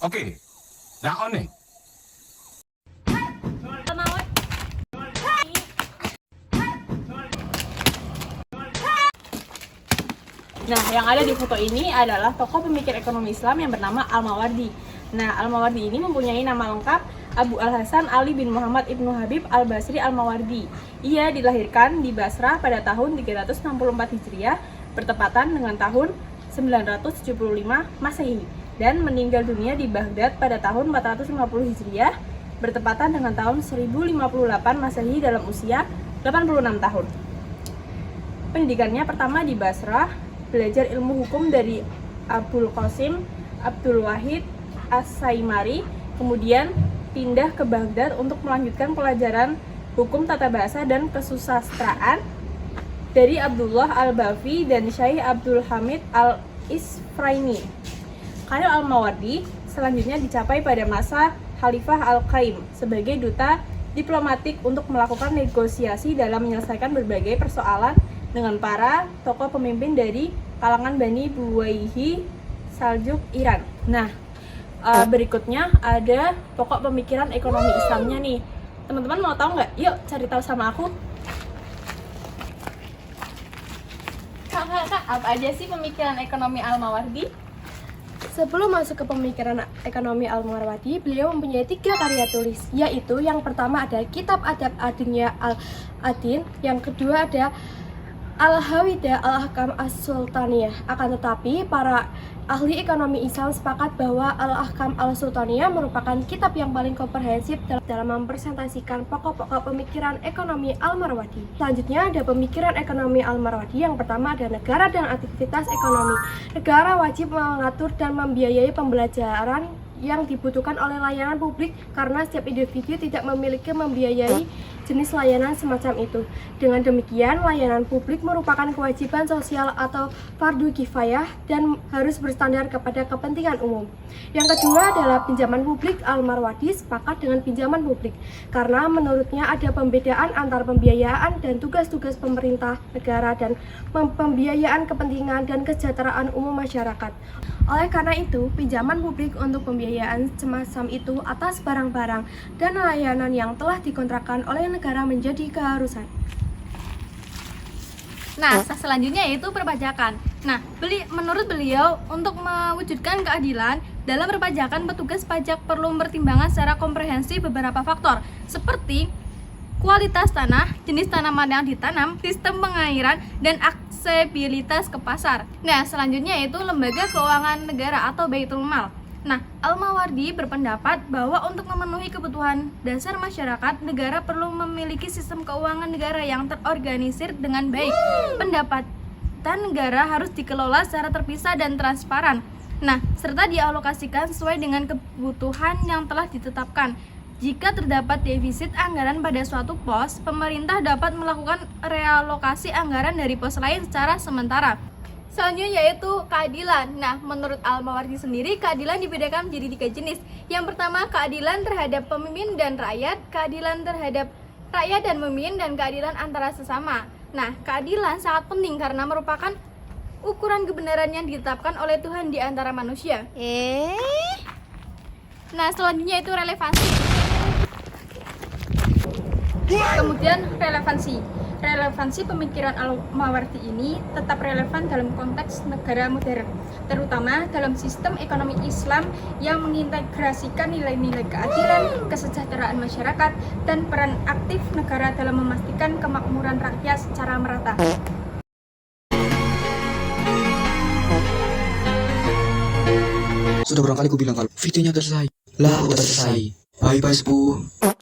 Oke, now on nih. Nah, yang ada di foto ini adalah tokoh pemikir ekonomi Islam yang bernama Al-Mawardi. Nah, Al-Mawardi ini mempunyai nama lengkap Abu Al-Hasan Ali bin Muhammad Ibnu Habib Al-Basri Al-Mawardi. Ia dilahirkan di Basrah pada tahun 364 Hijriah, bertepatan dengan tahun 975 Masehi, dan meninggal dunia di Baghdad pada tahun 450 Hijriah, bertepatan dengan tahun 1058 Masehi dalam usia 86 tahun. Pendidikannya pertama di Basrah, belajar ilmu hukum dari Abul Qasim Abdul Wahid As-Saimari, kemudian pindah ke Baghdad untuk melanjutkan pelajaran hukum tata bahasa dan kesusastraan dari Abdullah Al-Bafi dan Syekh Abdul Hamid Al-Isfraini. Karir Al-Mawardi selanjutnya dicapai pada masa Khalifah Al-Qaim sebagai duta diplomatik untuk melakukan negosiasi dalam menyelesaikan berbagai persoalan dengan para tokoh pemimpin dari kalangan Bani Buwaihi Saljuk Iran. Nah, berikutnya ada pokok pemikiran ekonomi Islamnya nih. Teman-teman mau tahu nggak? Yuk cari tahu sama aku. Kak, apa aja sih pemikiran ekonomi Al-Mawardi? Sebelum masuk ke pemikiran ekonomi Al-Mawardi, beliau mempunyai 3 karya tulis, yaitu yang pertama ada Kitab Adab Ad-Dunya Al-Adin, yang kedua ada Al-Hawidah Al-Ahkam As-Sultaniyah. Akan tetapi, para ahli ekonomi Islam sepakat bahwa Al-Ahkam Al-Sultaniyah merupakan kitab yang paling komprehensif dalam mempresentasikan pokok-pokok pemikiran ekonomi Al-Mawardi. Selanjutnya ada pemikiran ekonomi Al-Mawardi. Yang pertama ada negara dan aktivitas ekonomi. Negara wajib mengatur dan membiayai pembelajaran yang dibutuhkan oleh layanan publik karena setiap individu tidak memiliki membiayai jenis layanan semacam itu. Dengan demikian, layanan publik merupakan kewajiban sosial atau fardu kifayah dan harus berstandar kepada kepentingan umum. Yang kedua adalah pinjaman publik. Al-Mawardi sepakat dengan pinjaman publik karena menurutnya ada pembedaan antara pembiayaan dan tugas-tugas pemerintah negara dan pembiayaan kepentingan dan kesejahteraan umum masyarakat. Oleh karena itu, pinjaman publik untuk pembiayaan semacam itu atas barang-barang dan layanan yang telah dikontrakkan oleh negara menjadi keharusan. Nah, selanjutnya yaitu perpajakan. Nah, menurut beliau, untuk mewujudkan keadilan dalam perpajakan, petugas pajak perlu mempertimbangkan secara komprehensif beberapa faktor, seperti kualitas tanah, jenis tanaman yang ditanam, sistem pengairan, dan aksesibilitas ke pasar. Nah, selanjutnya yaitu lembaga keuangan negara atau Baitul Mal. Nah, Al-Mawardi berpendapat bahwa untuk memenuhi kebutuhan dasar masyarakat, negara perlu memiliki sistem keuangan negara yang terorganisir dengan baik. Pendapatan negara harus dikelola secara terpisah dan transparan. Nah, serta dialokasikan sesuai dengan kebutuhan yang telah ditetapkan. Jika terdapat defisit anggaran pada suatu pos, pemerintah dapat melakukan realokasi anggaran dari pos lain secara sementara. Selanjutnya yaitu keadilan. Nah, menurut Al-Mawardi sendiri, keadilan dibedakan menjadi 3 jenis. Yang pertama, keadilan terhadap pemimpin dan rakyat, keadilan terhadap rakyat dan pemimpin, dan keadilan antara sesama. Nah, keadilan sangat penting karena merupakan ukuran kebenaran yang ditetapkan oleh Tuhan di antara manusia. Nah, selanjutnya itu relevansi. Kemudian relevansi pemikiran Al-Mawardi ini tetap relevan dalam konteks negara modern, terutama dalam sistem ekonomi Islam yang mengintegrasikan nilai-nilai keadilan, kesejahteraan masyarakat, dan peran aktif negara dalam memastikan kemakmuran rakyat secara merata. Sudah berapa kali ku bilang kalau videonya udah selesai. Lah, udah selesai. Bye-bye, Sepuh.